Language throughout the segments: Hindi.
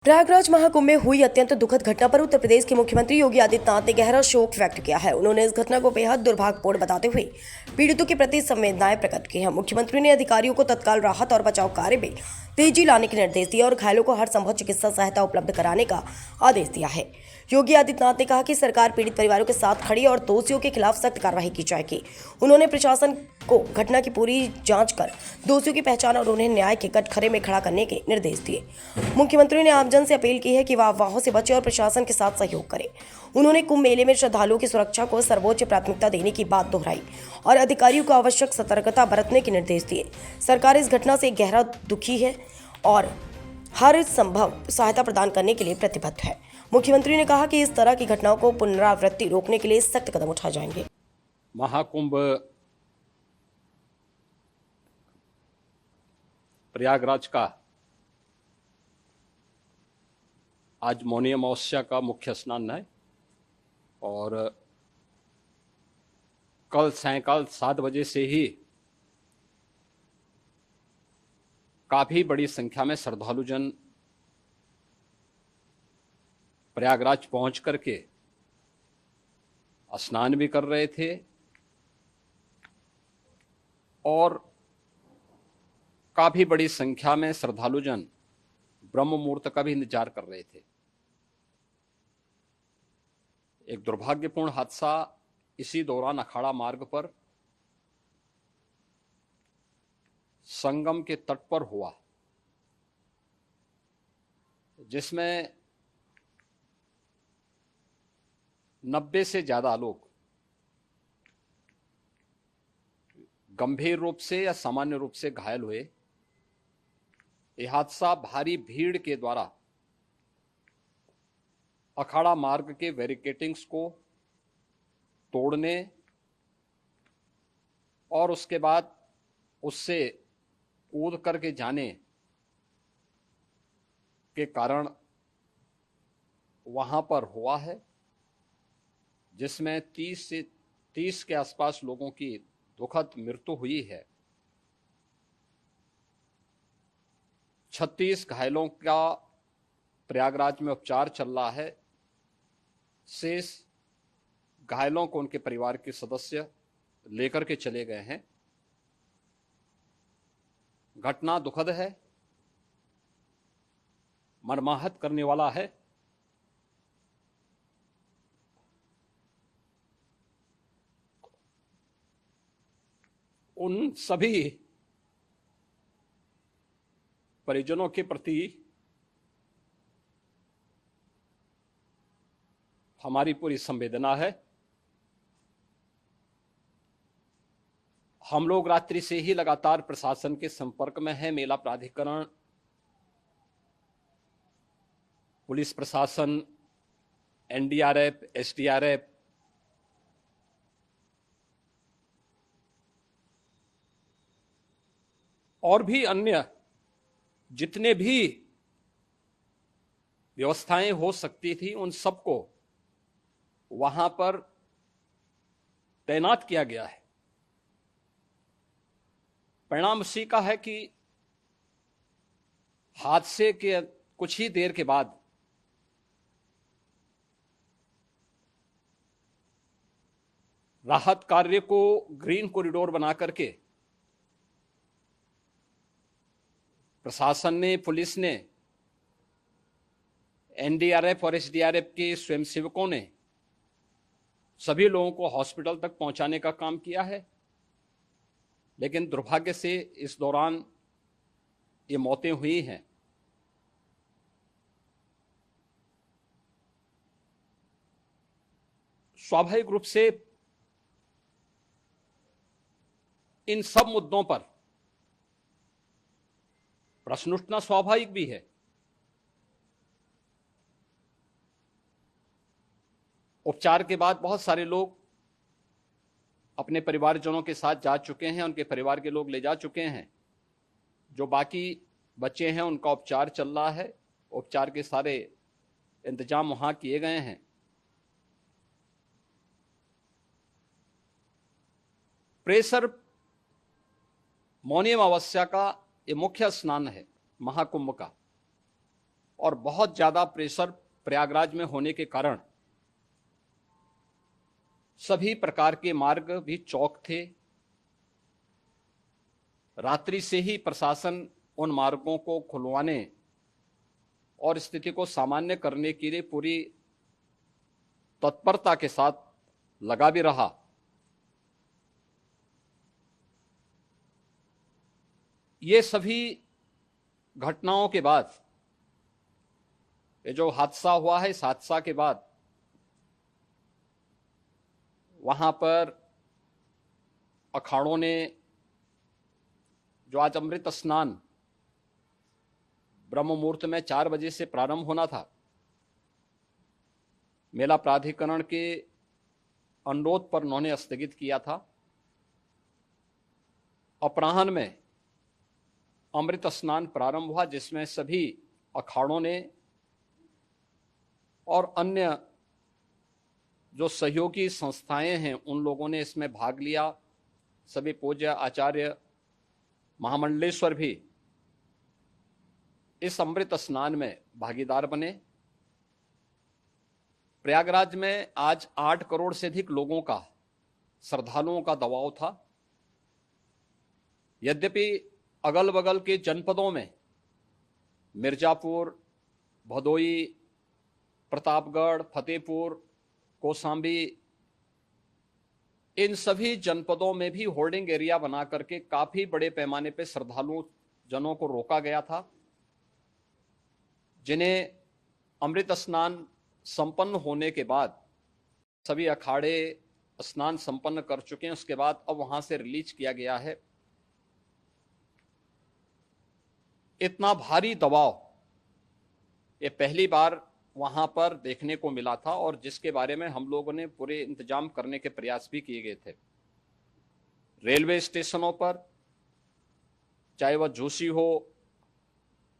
प्रयागराज महाकुंभ में हुई अत्यंत दुखद घटना पर उत्तर प्रदेश के मुख्यमंत्री योगी आदित्यनाथ ने गहरा शोक व्यक्त किया है। उन्होंने इस घटना को बेहद दुर्भाग्यपूर्ण बताते हुए पीड़ितों के प्रति संवेदनाएं प्रकट की हैं। मुख्यमंत्री ने अधिकारियों को तत्काल राहत और बचाव कार्य में तेजी लाने के निर्देश दिए और घायलों को हर संभव चिकित्सा सहायता उपलब्ध कराने का आदेश दिया है। योगी आदित्यनाथ ने कहा कि सरकार पीड़ित परिवारों के साथ खड़ी और दोषियों के खिलाफ सख्त कार्रवाई की जाएगी। उन्होंने प्रशासन को घटना की पूरी जांच कर दोषियों की पहचान और उन्हें न्याय के कटघरे में खड़ा करने के निर्देश दिए। मुख्यमंत्री ने आमजन से अपील की है कि वह अफवाहों से बचे और प्रशासन के साथ सहयोग करे। उन्होंने कुंभ मेले में श्रद्धालुओं की सुरक्षा को सर्वोच्च प्राथमिकता देने की बात दोहराई और अधिकारियों को आवश्यक सतर्कता बरतने के निर्देश दिए। सरकार इस घटना से गहरा दुखी है और हर संभव सहायता प्रदान करने के लिए प्रतिबद्ध है। मुख्यमंत्री ने कहा कि इस तरह की घटनाओं को पुनरावृत्ति रोकने के लिए सख्त कदम उठाए जाएंगे। महाकुंभ प्रयागराज का आज मौनी अमावस्या का मुख्य स्नान है और कल सायंकाल 7 बजे से ही काफी बड़ी संख्या में श्रद्धालुजन प्रयागराज पहुंच करके स्नान भी कर रहे थे और काफी बड़ी संख्या में श्रद्धालुजन ब्रह्म मुहूर्त का भी इंतजार कर रहे थे। एक दुर्भाग्यपूर्ण हादसा इसी दौरान अखाड़ा मार्ग पर संगम के तट पर हुआ, जिसमें 90 से ज्यादा लोग गंभीर रूप से या सामान्य रूप से घायल हुए। यह हादसा भारी भीड़ के द्वारा अखाड़ा मार्ग के बैरिकेडिंग्स को तोड़ने और उसके बाद उससे कूद करके जाने के कारण वहां पर हुआ है, जिसमें 30 के आसपास लोगों की दुखद मृत्यु हुई है। 36 घायलों का प्रयागराज में उपचार चल रहा है। शेष घायलों को उनके परिवार के सदस्य लेकर के चले गए हैं। घटना दुखद है, मर्माहत करने वाला है। उन सभी परिजनों के प्रति हमारी पूरी संवेदना है। हम लोग रात्रि से ही लगातार प्रशासन के संपर्क में हैं। मेला प्राधिकरण, पुलिस प्रशासन, एनडीआरएफ, एसडीआरएफ और भी अन्य जितने भी व्यवस्थाएं हो सकती थी उन सबको वहां पर तैनात किया गया है। परिणाम उसी का है कि हादसे के कुछ ही देर के बाद राहत कार्य को ग्रीन कॉरिडोर बना करके प्रशासन ने, पुलिस ने, एनडीआरएफ और एसडीआरएफ के स्वयंसेवकों ने सभी लोगों को हॉस्पिटल तक पहुंचाने का काम किया है। लेकिन दुर्भाग्य से इस दौरान ये मौतें हुई हैं। स्वाभाविक रूप से इन सब मुद्दों पर प्रश्न उठना स्वाभाविक भी है। उपचार के बाद बहुत सारे लोग अपने परिवारजनों के साथ जा चुके हैं, उनके परिवार के लोग ले जा चुके हैं। जो बाकी बच्चे हैं उनका उपचार चल रहा है। उपचार के सारे इंतजाम वहां किए गए हैं। प्रेशर मौनी अमावस्या का ये मुख्य स्नान है महाकुंभ का, और बहुत ज़्यादा प्रेशर प्रयागराज में होने के कारण सभी प्रकार के मार्ग भी चौक थे। रात्रि से ही प्रशासन उन मार्गों को खुलवाने और स्थिति को सामान्य करने के लिए पूरी तत्परता के साथ लगा भी रहा। ये सभी घटनाओं के बाद, ये जो हादसा हुआ है, इस हादसा के बाद वहां पर अखाड़ों ने जो आज अमृत स्नान ब्रह्म मुहूर्त में 4 बजे से प्रारंभ होना था, मेला प्राधिकरण के अनुरोध पर उन्होंने स्थगित किया था। अपराह्न में अमृत स्नान प्रारंभ हुआ, जिसमें सभी अखाड़ों ने और अन्य जो सहयोगी संस्थाएं हैं उन लोगों ने इसमें भाग लिया। सभी पूज्य आचार्य महामंडलेश्वर भी इस अमृत स्नान में भागीदार बने। प्रयागराज में आज 8 करोड़ से अधिक लोगों का, श्रद्धालुओं का दबाव था। यद्यपि अगल बगल के जनपदों में मिर्जापुर, भदोई, प्रतापगढ़, फतेहपुर, कौशाम्बी, इन सभी जनपदों में भी होल्डिंग एरिया बना करके काफी बड़े पैमाने पर श्रद्धालुओं जनों को रोका गया था, जिन्हें अमृत स्नान संपन्न होने के बाद, सभी अखाड़े स्नान संपन्न कर चुके हैं, उसके बाद अब वहां से रिलीज किया गया है। इतना भारी दबाव ये पहली बार वहां पर देखने को मिला था, और जिसके बारे में हम लोगों ने पूरे इंतजाम करने के प्रयास भी किए गए थे। रेलवे स्टेशनों पर, चाहे वह जोशी हो,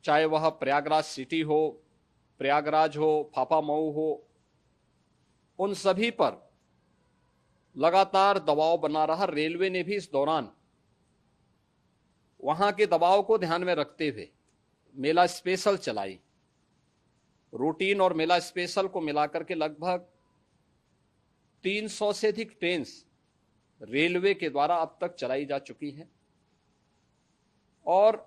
चाहे वह प्रयागराज सिटी हो, प्रयागराज हो, फाफा मऊ हो, उन सभी पर लगातार दबाव बना रहा। रेलवे ने भी इस दौरान वहां के दबाव को ध्यान में रखते हुए मेला स्पेशल चलाई। रूटीन और मेला स्पेशल को मिलाकर के लगभग 300 से अधिक ट्रेन रेलवे के द्वारा अब तक चलाई जा चुकी हैं, और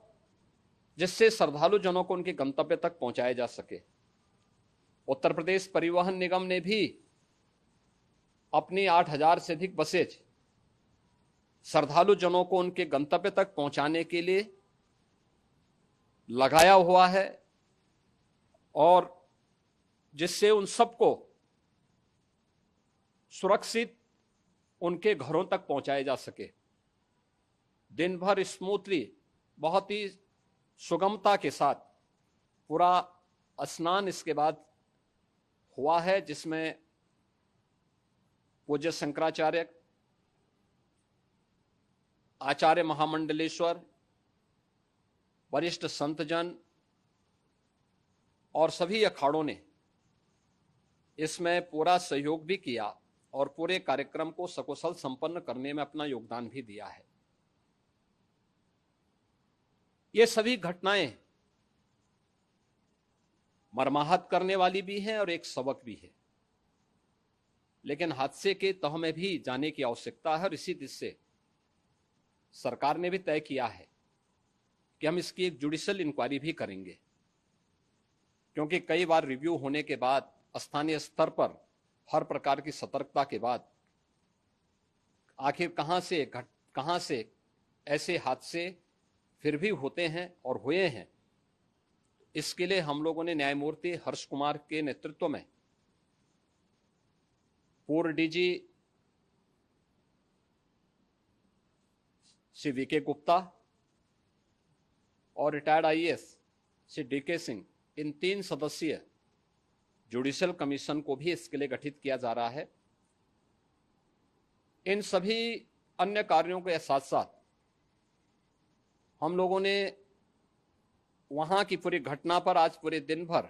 जिससे श्रद्धालु जनों को उनके गंतव्य तक पहुंचाया जा सके। उत्तर प्रदेश परिवहन निगम ने भी अपनी 8000 से अधिक बसेज श्रद्धालु जनों को उनके गंतव्य तक पहुंचाने के लिए लगाया हुआ है, और जिससे उन सबको सुरक्षित उनके घरों तक पहुंचाया जा सके। दिन भर स्मूथली, बहुत ही सुगमता के साथ पूरा स्नान इसके बाद हुआ है, जिसमें पूज्य शंकराचार्य, आचार्य महामंडलेश्वर, वरिष्ठ संतजन और सभी अखाड़ों ने इसमें पूरा सहयोग भी किया और पूरे कार्यक्रम को सकुशल संपन्न करने में अपना योगदान भी दिया है। ये सभी घटनाएं मर्माहत करने वाली भी हैं और एक सबक भी है, लेकिन हादसे के तह में भी जाने की आवश्यकता है, और इसी दिशा से सरकार ने भी तय किया है कि हम इसकी एक जुडिशियल इंक्वायरी भी करेंगे, क्योंकि कई बार रिव्यू होने के बाद स्थानीय स्तर पर हर प्रकार की सतर्कता के बाद आखिर कहां से ऐसे हादसे फिर भी होते हैं और हुए हैं। इसके लिए हम लोगों ने न्यायमूर्ति हर्ष कुमार के नेतृत्व में पूर्व डीजी श्री वीके गुप्ता और retired IAS Shri DK Singh, इन 3 सदस्यीय जुडिशियल कमीशन को भी इसके लिए गठित किया जा रहा है। इन सभी अन्य कार्यों के साथ साथ हम लोगों ने वहां की पूरी घटना पर आज पूरे दिन भर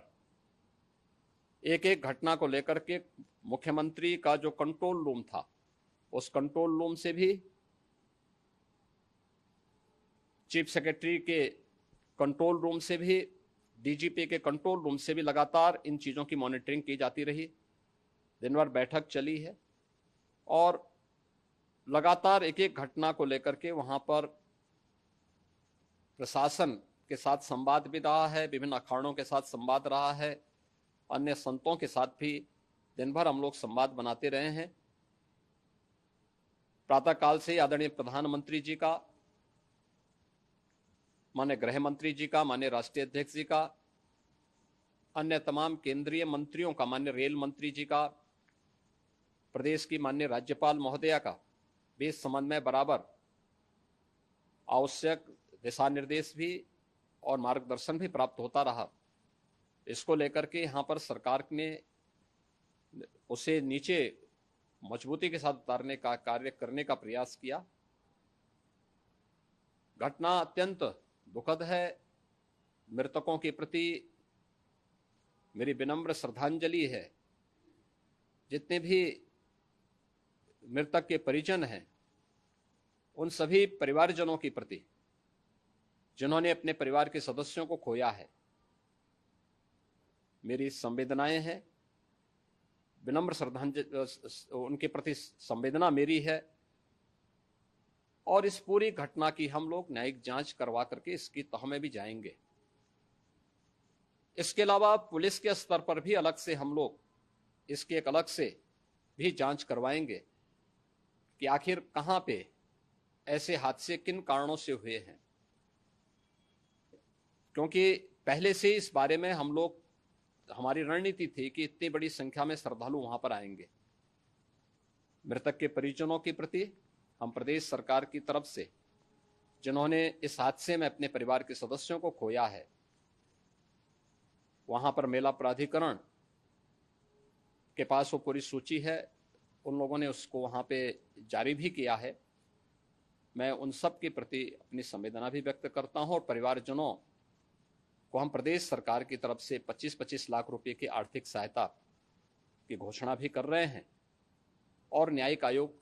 एक एक घटना को लेकर के मुख्यमंत्री का जो कंट्रोल रूम था, उस कंट्रोल रूम से भी, चीफ सेक्रेटरी के कंट्रोल रूम से भी, डीजीपी के कंट्रोल रूम से भी लगातार इन चीज़ों की मॉनिटरिंग की जाती रही, दिन भर बैठक चली है और लगातार एक एक घटना को लेकर के वहाँ पर प्रशासन के साथ संवाद भी रहा है, विभिन्न अखाड़ों के साथ संवाद रहा है, अन्य संतों के साथ भी दिन भर हम लोग संवाद बनाते रहे हैं। प्रातःकाल से आदरणीय प्रधानमंत्री जी का, माननीय गृह मंत्री जी का, माननीय राष्ट्रीय अध्यक्ष जी का, अन्य तमाम केंद्रीय मंत्रियों का, माननीय रेल मंत्री जी का, प्रदेश की माननीय राज्यपाल महोदया का भी इस संबंध में बराबर आवश्यक दिशा निर्देश भी और मार्गदर्शन भी प्राप्त होता रहा। इसको लेकर के यहाँ पर सरकार ने उसे नीचे मजबूती के साथ उतारने का कार्य करने का प्रयास किया। घटना अत्यंत दुखद है। मृतकों के प्रति मेरी विनम्र श्रद्धांजलि है। जितने भी मृतक के परिजन हैं, उन सभी परिवारजनों के प्रति जिन्होंने अपने परिवार के सदस्यों को खोया है, मेरी संवेदनाएं हैं। विनम्र श्रद्धांजलि उनके प्रति संवेदना मेरी है और इस पूरी घटना की हम लोग न्यायिक जांच करवा करके इसकी तह में भी जाएंगे। इसके अलावा पुलिस के स्तर पर भी अलग से हम लोग इसकी एक अलग से भी जांच करवाएंगे कि आखिर कहां पे ऐसे हादसे किन कारणों से हुए हैं, क्योंकि पहले से इस बारे में हम लोग, हमारी रणनीति थी कि इतनी बड़ी संख्या में श्रद्धालु वहां पर आएंगे। मृतक के परिजनों के प्रति हम प्रदेश सरकार की तरफ से, जिन्होंने इस हादसे में अपने परिवार के सदस्यों को खोया है, वहां पर मेला प्राधिकरण के पास वो पूरी सूची है, उन लोगों ने उसको वहां पे जारी भी किया है। मैं उन सब के प्रति अपनी संवेदना भी व्यक्त करता हूं और परिवारजनों को हम प्रदेश सरकार की तरफ से 25-25 लाख रुपए की आर्थिक सहायता की घोषणा भी कर रहे हैं और न्यायिक आयोग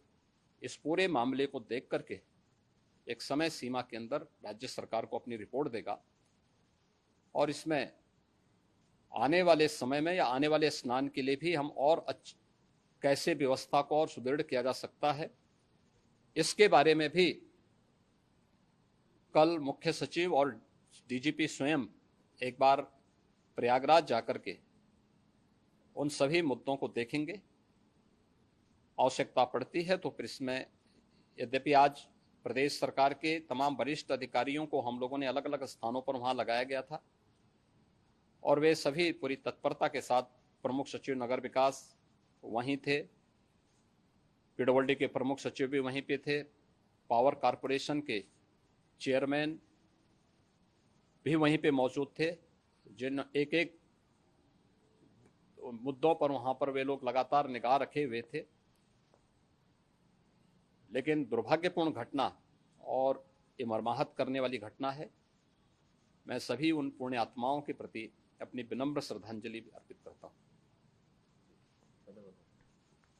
इस पूरे मामले को देख करके एक समय सीमा के अंदर राज्य सरकार को अपनी रिपोर्ट देगा और इसमें आने वाले समय में या आने वाले स्नान के लिए भी हम और कैसे व्यवस्था को और सुदृढ़ किया जा सकता है, इसके बारे में भी कल मुख्य सचिव और डीजीपी स्वयं एक बार प्रयागराज जाकर के उन सभी मुद्दों को देखेंगे। आवश्यकता पड़ती है तो फिर इसमें, यद्यपि आज प्रदेश सरकार के तमाम वरिष्ठ अधिकारियों को हम लोगों ने अलग अलग स्थानों पर वहां लगाया गया था और वे सभी पूरी तत्परता के साथ, प्रमुख सचिव नगर विकास वहीं थे, पीडब्ल्यूडी के प्रमुख सचिव भी वहीं पे थे, पावर कारपोरेशन के चेयरमैन भी वहीं पे मौजूद थे, जिन एक एक मुद्दों पर वहां पर वे लोग लगातार निगाह रखे हुए थे। लेकिन दुर्भाग्यपूर्ण घटना और ये मर्माहत करने वाली घटना है। मैं सभी उन पुण्य आत्माओं के प्रति अपनी विनम्र श्रद्धांजलि अर्पित करता हूँ।